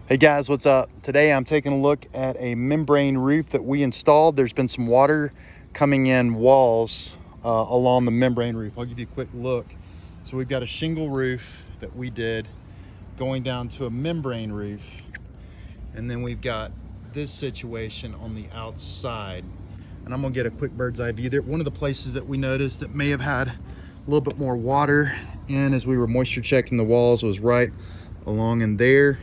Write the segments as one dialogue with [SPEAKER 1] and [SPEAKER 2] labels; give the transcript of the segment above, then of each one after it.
[SPEAKER 1] Hey guys, what's up? Today I'm taking a look at a membrane roof that we installed. There's been some water coming in walls along the membrane roof. I'll give you a quick look. So we've got a shingle roof that we did going down to a membrane roof. And then we've got this situation on the outside. And I'm gonna get a quick bird's eye view there. One of the places that we noticed that may have had a little bit more water in as we were moisture checking the walls was right along in there.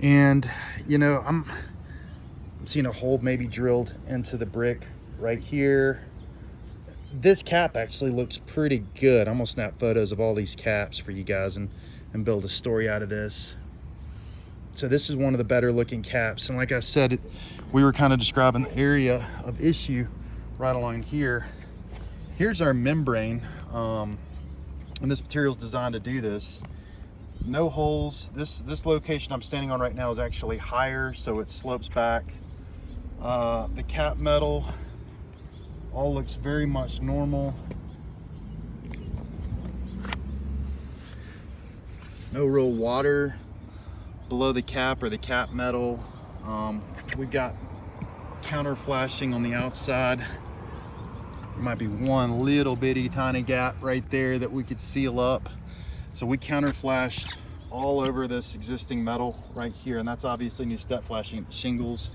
[SPEAKER 1] And you know, I'm seeing a hole maybe drilled into the brick right here. This cap actually looks pretty good. I'm gonna snap photos of all these caps for you guys and build a story out of this. So this is one of the better looking caps, and like I said, we were kind of describing the area of issue right along here. Here's our membrane, and this material is designed to do this. No holes. This location I'm standing on right now is actually higher, so it slopes back. The cap metal all looks very much normal. No real water below the cap or the cap metal. We've got counter flashing on the outside. There might be one little bitty tiny gap right there that we could seal up. So we counter flashed all over this existing metal right here, and that's obviously new step flashing shingles.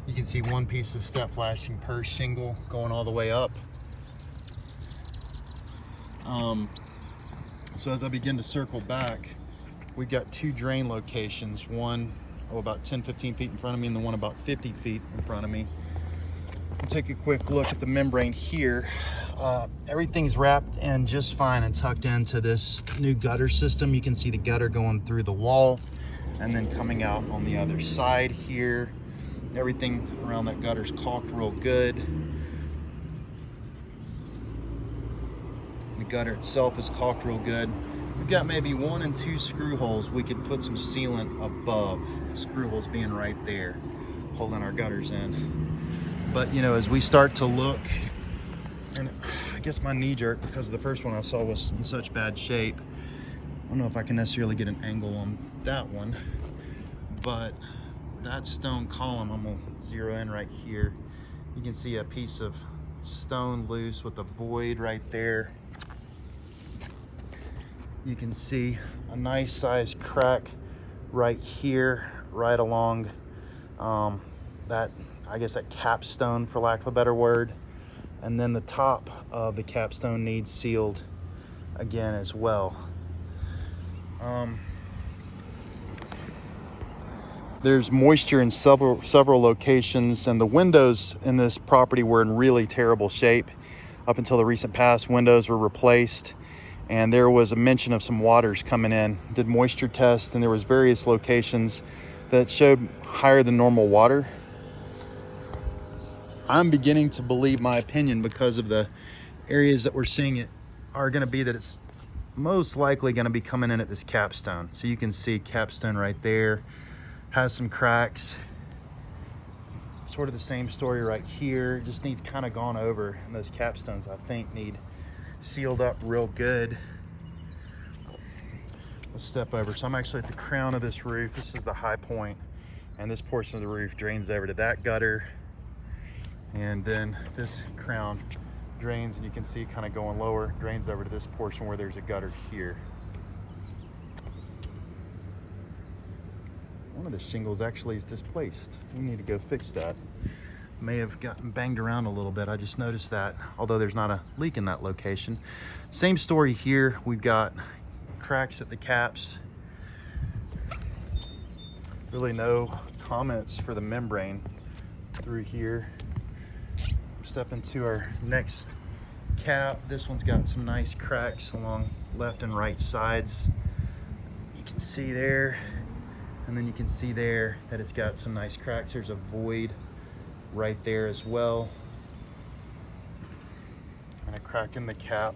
[SPEAKER 1] You can see one piece of step flashing per shingle going all the way up. So as I begin to circle back, we've got two drain locations, one about 10-15 feet in front of me and the one about 50 feet in front of me. We'll take a quick look at the membrane here. Everything's wrapped in just fine and tucked into this new gutter system. You can see the gutter going through the wall and then coming out on the other side here. Everything around that gutter's caulked real good. The gutter itself is caulked real good. We've got maybe 1 and 2 screw holes we could put some sealant above, the screw holes being right there, holding our gutters in. But you know, as we start to look, and I guess my knee jerk because the first one I saw was in such bad shape. I don't know if I can necessarily get an angle on that one, but that stone column, I'm gonna zero in right here. You can see a piece of stone loose with a void right there. You can see a nice size crack right here, right along that, I guess that capstone, for lack of a better word. And then the top of the capstone needs sealed again as well. There's moisture in several locations, and the windows in this property were in really terrible shape. Up until the recent past, windows were replaced, and there was a mention of some waters coming in. Did moisture tests, and there was various locations that showed higher than normal water. I'm beginning to believe my opinion because of the areas that we're seeing it are going to be that it's most likely going to be coming in at this capstone. So you can see capstone right there has some cracks. Sort of the same story right here. Just needs kind of gone over, and those capstones I think need sealed up real good. Let's step over. So I'm actually at the crown of this roof. This is the high point, and this portion of the roof drains over to that gutter. And then this crown drains, and you can see kind of going lower, drains over to this portion where there's a gutter here. One of the shingles actually is displaced. We need to go fix that. May have gotten banged around a little bit. I just noticed that, although there's not a leak in that location. Same story here. We've got cracks at the caps. Really no comments for the membrane through here. Step into our next cap. This one's got some nice cracks along left and right sides. You can see there, and then you can see there that it's got some nice cracks. There's a void right there as well, and a crack in the cap.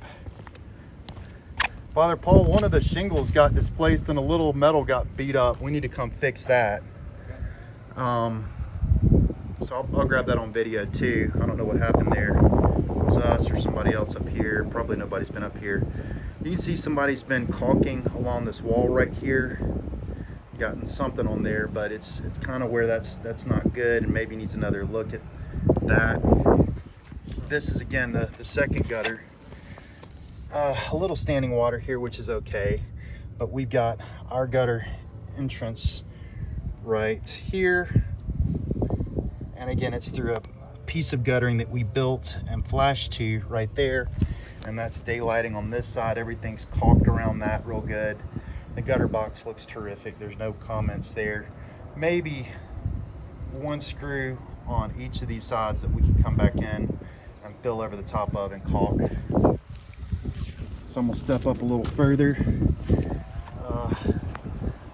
[SPEAKER 1] Father Paul, one of the shingles got displaced and a little metal got beat up. We need to come fix that. So I'll grab that on video too. I don't know what happened there. It was us or somebody else up here. Probably nobody's been up here. You can see somebody's been caulking along this wall right here. gotten something on there, but it's kind of where that's not good, and maybe needs another look at that. This is again the second gutter. A little standing water here, which is okay, but we've got our gutter entrance right here, and again it's through a piece of guttering that we built and flashed to right there, and that's daylighting on this side. Everything's caulked around that real good. The gutter box looks terrific, there's no comments there. Maybe one screw on each of these sides that we can come back in and fill over the top of and caulk. So I'm gonna step up a little further.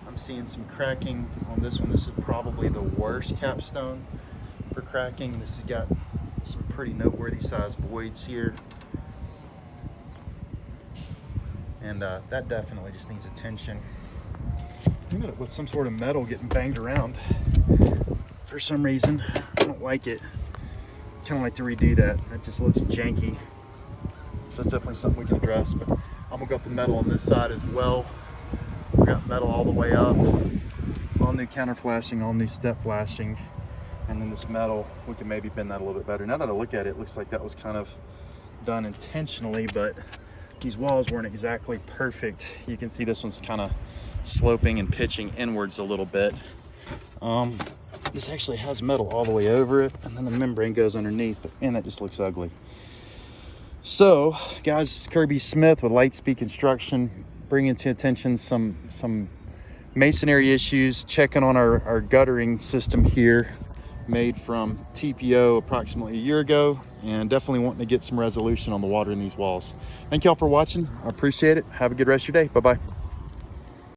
[SPEAKER 1] I'm seeing some cracking on this one. This is probably the worst capstone for cracking. This has got some pretty noteworthy sized voids here. And that definitely just needs attention. Look at it with some sort of metal getting banged around. For some reason, I don't like it. Kind of like to redo that. That just looks janky. So that's definitely something we can address. But I'm gonna go up the metal on this side as well. We got metal all the way up. All new counter flashing, all new step flashing. And then this metal, we can maybe bend that a little bit better. Now that I look at it, it looks like that was kind of done intentionally, but these walls weren't exactly perfect. You can see this one's kind of sloping and pitching inwards a little bit. This actually has metal all the way over it, and then the membrane goes underneath, but man, that just looks ugly. So guys, this is Kirby Smith with Lightspeed Construction, bringing to attention some masonry issues, checking on our guttering system here, made from TPO approximately a year ago, and definitely wanting to get some resolution on the water in these walls. Thank y'all for watching. I appreciate it. Have a good rest of your day. Bye-bye.